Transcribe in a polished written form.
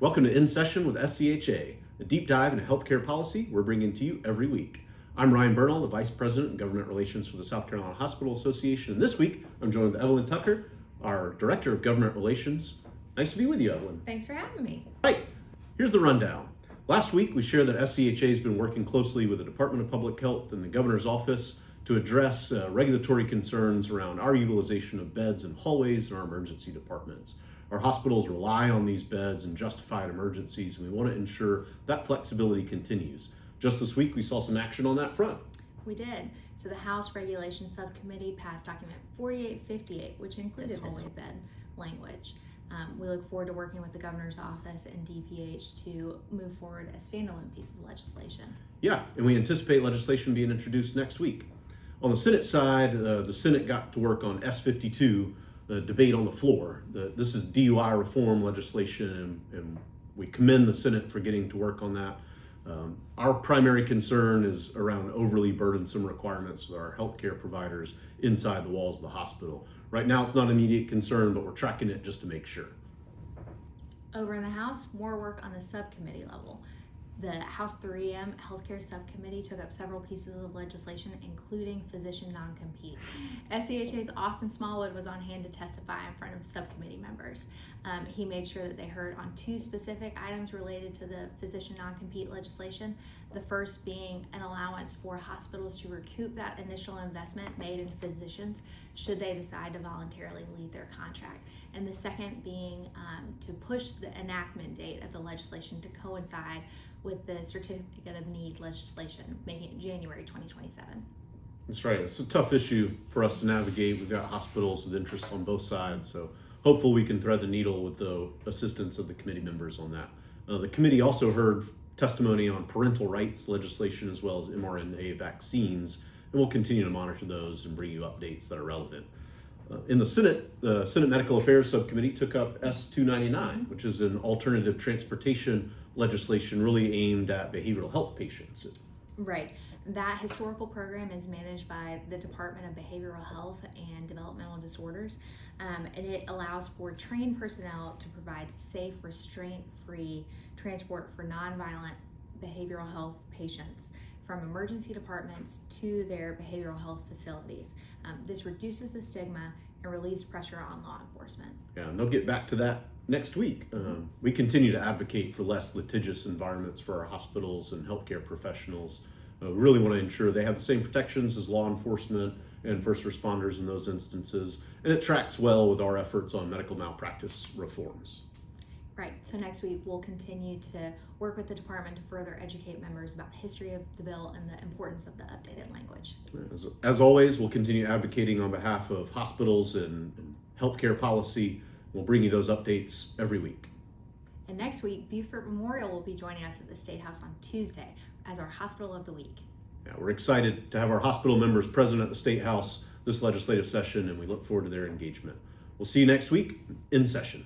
Welcome to In Session with SCHA, a deep dive into healthcare policy we're bringing to you every week. I'm Ryan Bernal, the Vice President of Government Relations for the South Carolina Hospital Association, and this week I'm joined with Evelyn Tucker, our Director of Government Relations. Nice to be with you, Evelyn. Thanks for having me. Right, here's the rundown. Last week we shared that SCHA has been working closely with the Department of Public Health and the Governor's Office to address regulatory concerns around our utilization of beds in hallways in our emergency departments. Our hospitals rely on these beds in justified emergencies, and we want to ensure that flexibility continues. Just this week, we saw some action on that front. We did. So the House Regulation Subcommittee passed document 4858, which included this bed language. We look forward to working with the Governor's Office and DPH to move forward a standalone piece of legislation. Yeah, and we anticipate legislation being introduced next week. On the Senate side, the Senate got to work on S52, the debate on the floor. This is DUI reform legislation, and we commend the Senate for getting to work on that. Our primary concern is around overly burdensome requirements with our healthcare providers inside the walls of the hospital. Right now, it's not an immediate concern, but we're tracking it just to make sure. Over in the House, more work on the subcommittee level. The House 3M Healthcare Subcommittee took up several pieces of legislation, including physician non-competes. SCHA's Austin Smallwood was on hand to testify in front of subcommittee members. He made sure that they heard on two specific items related to the physician non-compete legislation. The first being an allowance for hospitals to recoup that initial investment made in physicians should they decide to voluntarily leave their contract. And the second being to push the enactment date of the legislation to coincide with the Certificate of Need legislation, making it January 2027. That's right. It's a tough issue for us to navigate. We've got hospitals with interests on both sides, so hopefully we can thread the needle with the assistance of the committee members on that. The committee also heard testimony on parental rights legislation as well as mRNA vaccines, and we'll continue to monitor those and bring you updates that are relevant. In the Senate, the Senate Medical Affairs Subcommittee took up S299, which is an alternative transportation legislation really aimed at behavioral health patients. Right. That historical program is managed by the Department of Behavioral Health and Developmental Disorders, and it allows for trained personnel to provide safe, restraint-free transport for nonviolent behavioral health patients from emergency departments to their behavioral health facilities. This reduces the stigma and relieves pressure on law enforcement. Yeah, and they'll get back to that next week. We continue to advocate for less litigious environments for our hospitals and healthcare professionals. We really want to ensure they have the same protections as law enforcement and first responders in those instances, and it tracks well with our efforts on medical malpractice reforms. Right, so next week we'll continue to work with the department to further educate members about the history of the bill and the importance of the updated language. As always, we'll continue advocating on behalf of hospitals and healthcare policy. We'll bring you those updates every week. And next week, Beaufort Memorial will be joining us at the State House on Tuesday as our Hospital of the Week. Yeah, we're excited to have our hospital members present at the State House this legislative session, and we look forward to their engagement. We'll see you next week in session.